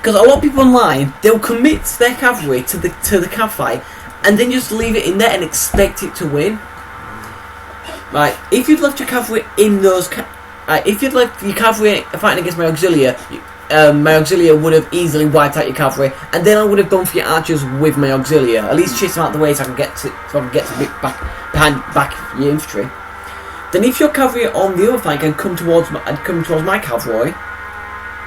because a lot of people online, they'll commit their cavalry to the cav fight and then just leave it in there and expect it to win. Right, if you'd left your cavalry in those, if you'd left your cavalry fighting against my auxilia would have easily wiped out your cavalry, and then I would have gone for your archers with my auxilia. At least chase them out of the way so I can get to back your infantry. Then if your cavalry on the other flank can come towards my cavalry,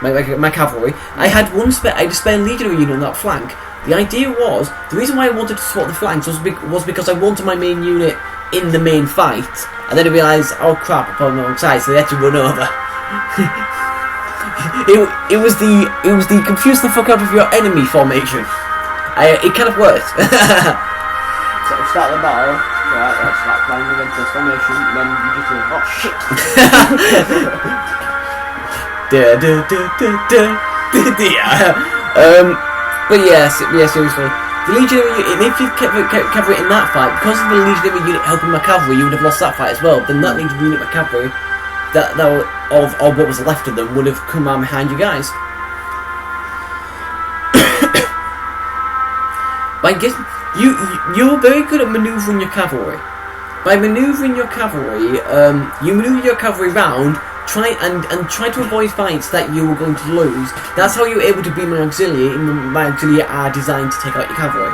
my cavalry, I had a spare legionary unit on that flank. The idea was, the reason why I wanted to swap the flanks was because I wanted my main unit in the main fight, and then I realised, oh crap, I put them on the wrong side, so they had to run over. it was the confuse the fuck out of your enemy formation. It kind of worked. So we start the battle, right, let's start playing against this formation, and then you just go, oh shit! But yeah, seriously. The legionary unit, if you kept cavalry in that fight, because of the legionary unit helping my cavalry, you would have lost that fight as well. Then that legionary unit, my cavalry, of what was left of them, would have come around behind you guys. By getting, you're very good at manoeuvring your cavalry. By manoeuvring your cavalry, you manoeuvre your cavalry round. Try to avoid fights that you were going to lose. That's how you're able to beat my auxilia. My auxilia are designed to take out your cavalry.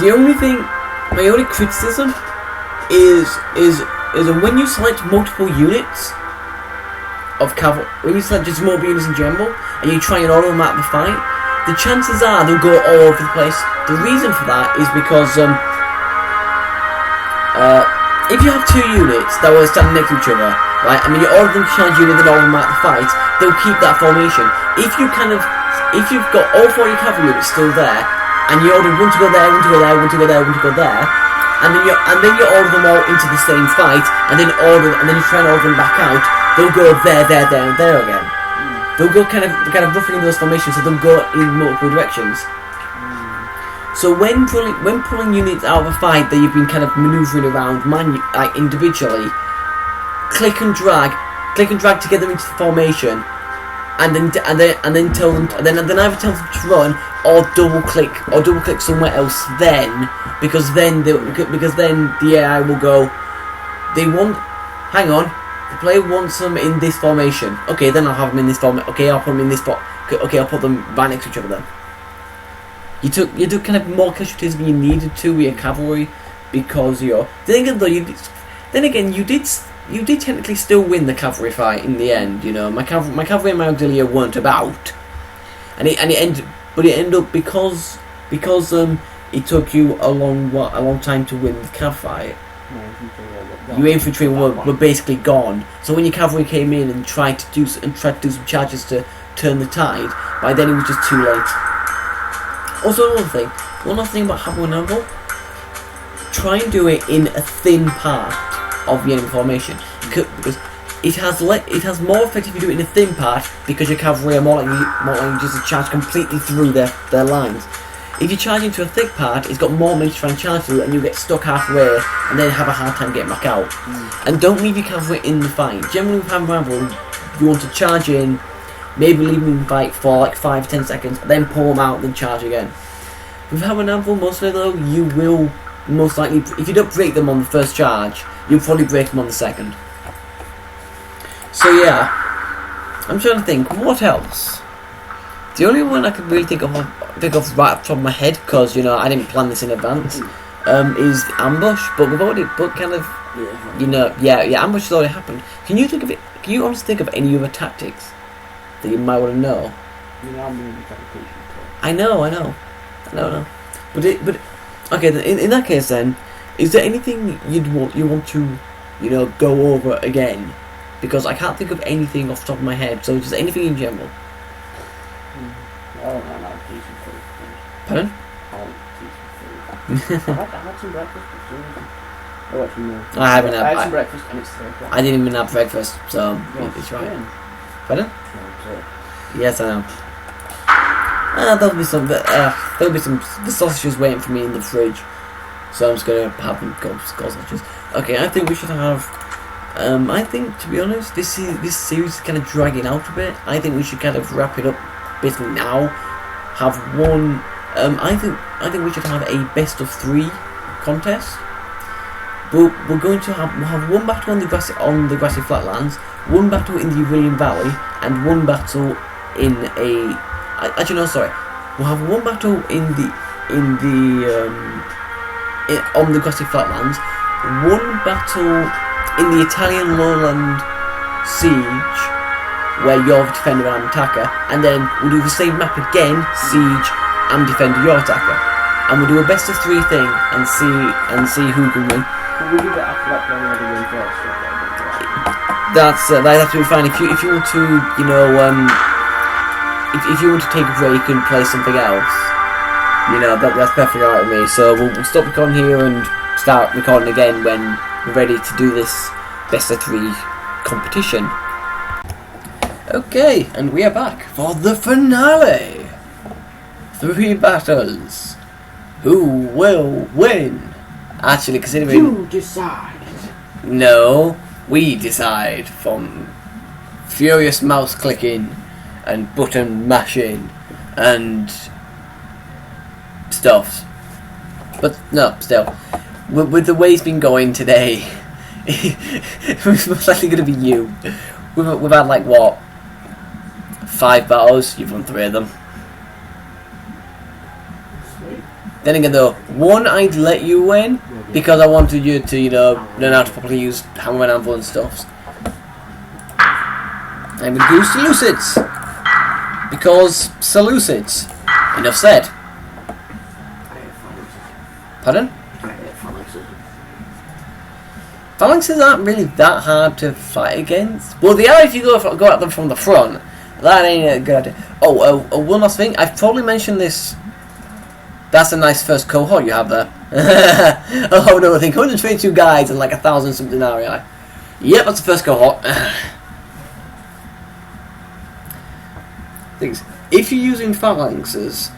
My only criticism is when you select multiple units of cavalry, when you select just multiple units in general, and you try and order them out of the fight, the chances are they'll go all over the place. The reason for that is because if you have two units that were standing next to each other, right, and then you order them to charge you and then order them out of the fight, they'll keep that formation. If you've got all four of your cavalry units still there, and you order one to go there, one to go there, one to go there, one to go there, and then you order them all into the same fight, and then you try and order them back out, they'll go there, and there again. They'll go kind of roughly in those formations, so they'll go in multiple directions. So when pulling units out of a fight that you've been kind of manoeuvring around individually, click and drag together into the formation, and then tell them, and then either tell them to run or double click somewhere else. Because then the AI will go. Hang on. The player wants them in this formation. Okay, then I'll have them in this formation. Okay, I'll put them in this spot. Okay, I'll put them right next to each other then. You took kind of more casualties than you needed to with your cavalry because you're. Then again, you did technically still win the cavalry fight in the end. You know, my cavalry and my auxilia weren't about, and it ended up because it took you a long time to win the cav fight. Your infantry were basically gone. So when your cavalry came in and tried to do some charges to turn the tide, by then it was just too late. Also, one other thing about having a novel, try and do it in a thin part of the enemy formation, because it has more effect if you do it in a thin part, because your cavalry are more likely just to charge completely through their lines. If you charge into a thick part, it's got more means to try and charge through, and you get stuck halfway, and then have a hard time getting back out. And don't leave your cavalry in the fight. Generally with Hammer Anvil, you want to charge in, maybe leave them in the fight for like 5-10 seconds, then pull them out, then charge again. With Hammer Anvil, mostly though, you will most likely, if you don't break them on the first charge, you'll probably break them on the second. So yeah, I'm trying to think, what else? The only one I can really think of right off the top of my head, because I didn't plan this in advance, is ambush. But we've already, ambush has already happened. Can you honestly think of any other tactics that you might want to know? I know. But okay. In that case, then, is there anything you want to, go over again? Because I can't think of anything off the top of my head. So just anything in general. Pardon? I had some breakfast. I haven't had. I had some breakfast and it's 3 o'clock. I didn't even have breakfast, so it's right. Pardon? Yes, I know. There'll be some. The sausages waiting for me in the fridge, so I'm just gonna have them go sausages. Okay, I think we should have. I think, to be honest, this series is kind of dragging out a bit. I think we should kind of wrap it up basically now, have one. I think we should have a best of 3 contest. But we'll have one battle on the grassy flatlands, one battle in the Aurelian Valley, and one battle in a. Actually, no, sorry. We'll have one battle on the grassy flatlands, one battle in the Italian lowland siege, where you're the defender and attacker, and then we'll do the same map again, siege and defender your attacker, and we'll do a best of 3 thing and see who can win. Would you get after that playing the win first? That's absolutely fine. If you want to, you know, if you want to take a break and play something else, you know, that's perfectly alright with me. So we'll stop recording here and start recording again when we're ready to do this best of 3 competition. Okay, and we are back for the finale. 3 battles. Who will win? Actually, considering you decide. No, we decide from furious mouse clicking and button mashing and stuff. But no, still, with the way it's been going today, it's most likely going to be you. We've had like what, 5 battles. You've won 3 of them. Then again though, one I'd let you win because I wanted you to, you know, learn how to properly use hammer and anvil and stuff. I'm going to do Seleucids because Seleucids. Enough said. Pardon? Phalanxes aren't really that hard to fight against. Well, they are if you go at them from the front. That ain't a good idea. Oh, one last thing. I've probably mentioned this. That's a nice first cohort you have there. Oh no, I think 122 guys and like 1,000 something REI. Yep, that's the first cohort. Things. If you're using phalanxes,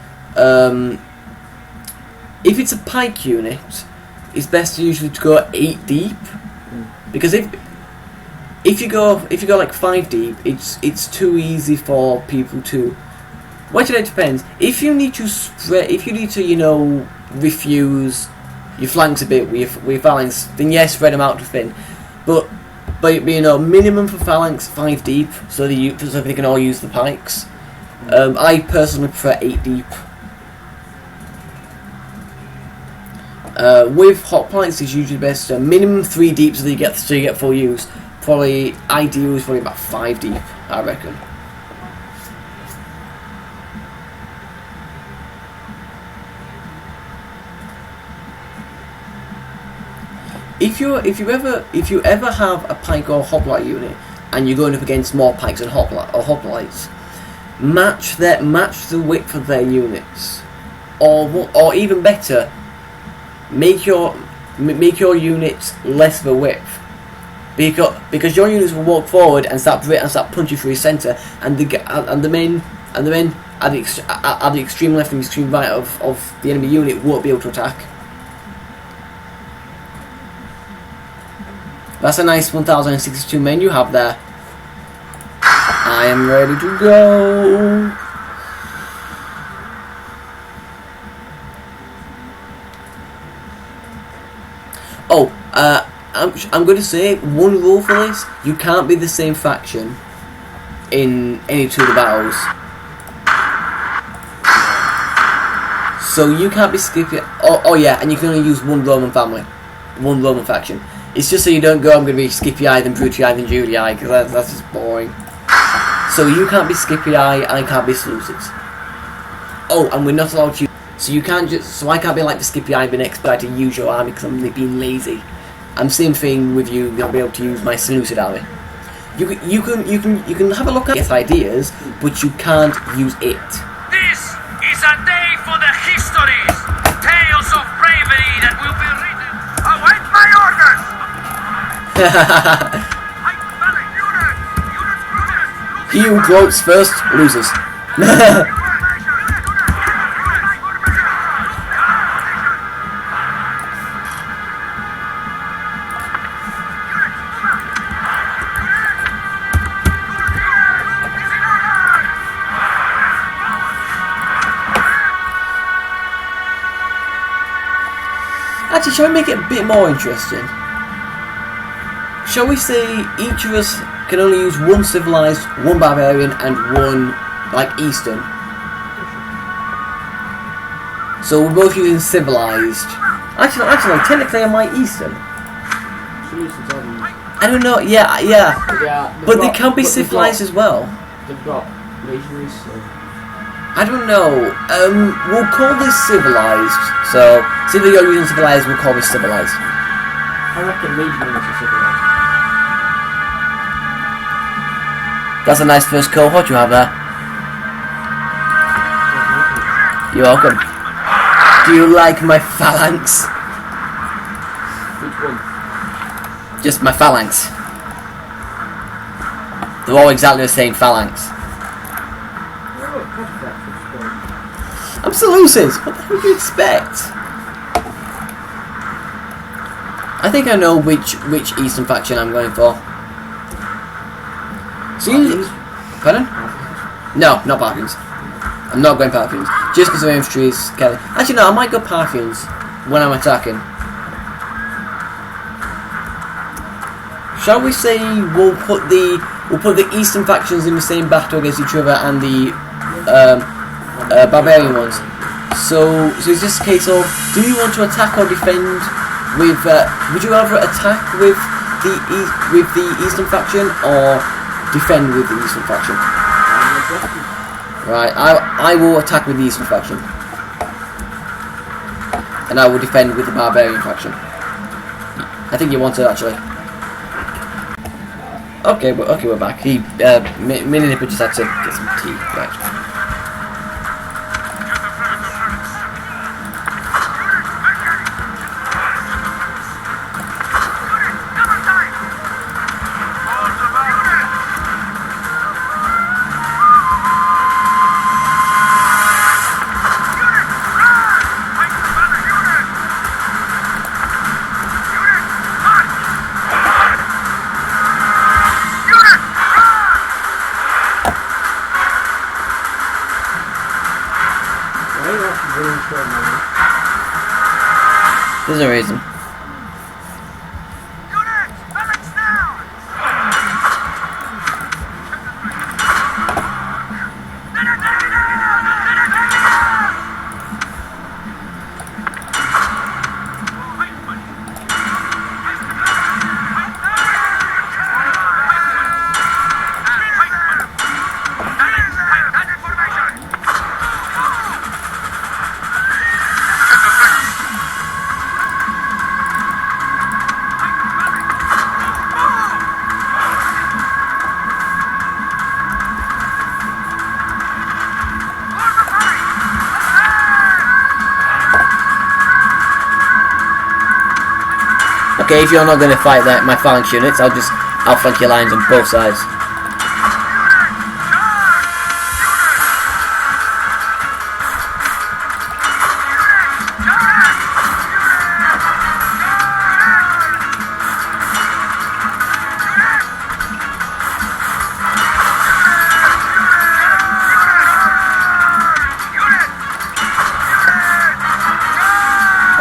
if it's a pike unit, it's best usually to go 8 deep, because if you go like 5 deep, it's too easy for people to. Well, it depends. If you need to you know, refuse your flanks a bit with your phalanx, then yes, spread them out to thin. But you know, minimum for phalanx 5 deep, so they can all use the pikes. I personally prefer 8 deep. With hot pikes, it's usually best minimum 3 deep, so you get full use. Probably ideal is probably about 5 deep, I reckon. If you ever have a pike or hoplite unit and you're going up against more pikes and hoplites, match the width of their units, or even better, make your units less of a width, because your units will walk forward and start punching through your centre, and the men at the extreme left and the extreme right of the enemy unit won't be able to attack. That's a nice 1,062 men you have there. I am ready to go. Oh, I'm going to say one rule for this: you can't be the same faction in any 2 of the battles. So you can't be skipping. Oh yeah, and you can only use one Roman family, one Roman faction. It's just so you don't go, I'm going to be Scipii, then Brutii, then Julii, because that's just boring. So you can't be Scipii, I can't be Seleucids. Oh, and we're not allowed to use... So I can't be like the Scipii, being expert to use your army because I'm being lazy. And same thing with you, not be able to use my Seleucid army. You can have a look at get ideas, but you can't use it. This is a day for the histories, tales of bravery that will be written. Await my orders. He who gloats first loses. Actually, shall we make it a bit more interesting? Shall we say each of us can only use one civilized, one barbarian, and one, like, Eastern? So we're both using civilized. Actually, technically I might Eastern. I don't know, yeah. But they can be civilized as well. They've got legionaries, so... I don't know. We'll call this civilized. So, since you're using civilized, we'll call this civilized. I reckon legionaries are civilized. That's a nice first cohort you have there. You're welcome. Do you like my phalanx? Which one? Just my phalanx. They're all exactly the same phalanx. I'm Seleucid. What the hell do you expect? I think I know which Eastern faction I'm going for. So you... Pardon? No, not Parthians. I'm not going Parthians. Just because of infantry is Kelly. Actually, no, I might go Parthians when I'm attacking. Shall we say we'll put the Eastern factions in the same battle against each other and the barbarian ones? So it's just a case of, do you want to attack or defend with? Would you rather attack with the Eastern faction or defend with the Eastern faction? Right, I will attack with the Eastern faction, and I will defend with the barbarian faction. I think you want it actually. Okay, we're back. Mini Nipper just had to get some tea. Right. There's a reason. Okay, if you're not going to fight my phalanx units, I'll flank your lines on both sides.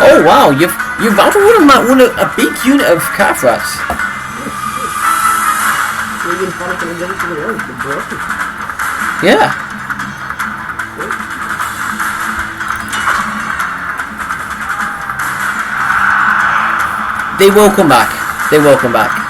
Oh wow, you've won a big unit of calf rats. Yeah. They will come back. They will come back.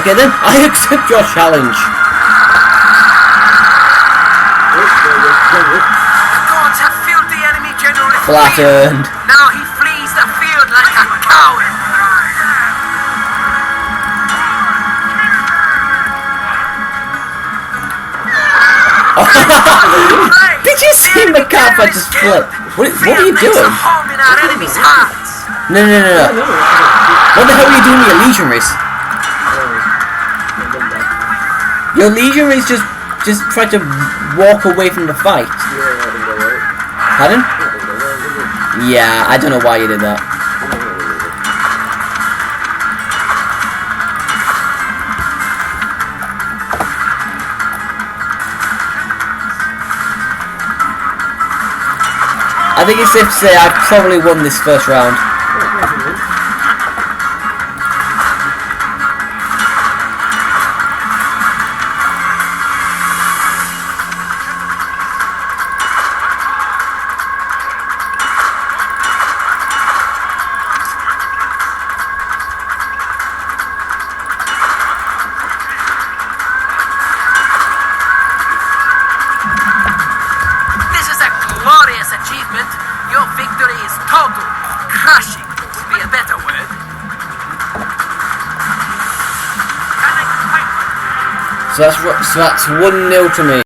Okay then, I accept your challenge. The gods have filled the enemy general with Flattened. fear. Now he flees the field like a coward. Did you see the calf I just flipped? What are you doing? Home in our enemy's hearts. No. What the hell are you doing with your legionaries? Your leisure is just try to walk away from the fight. Yeah, I didn't go right. Pardon? I didn't go right, did it? Yeah, I don't know why you did that. I think it's safe to say I've probably won this first round. This is a glorious achievement. Your victory is total. Crushing would be a better word. So that's 1-0 to me.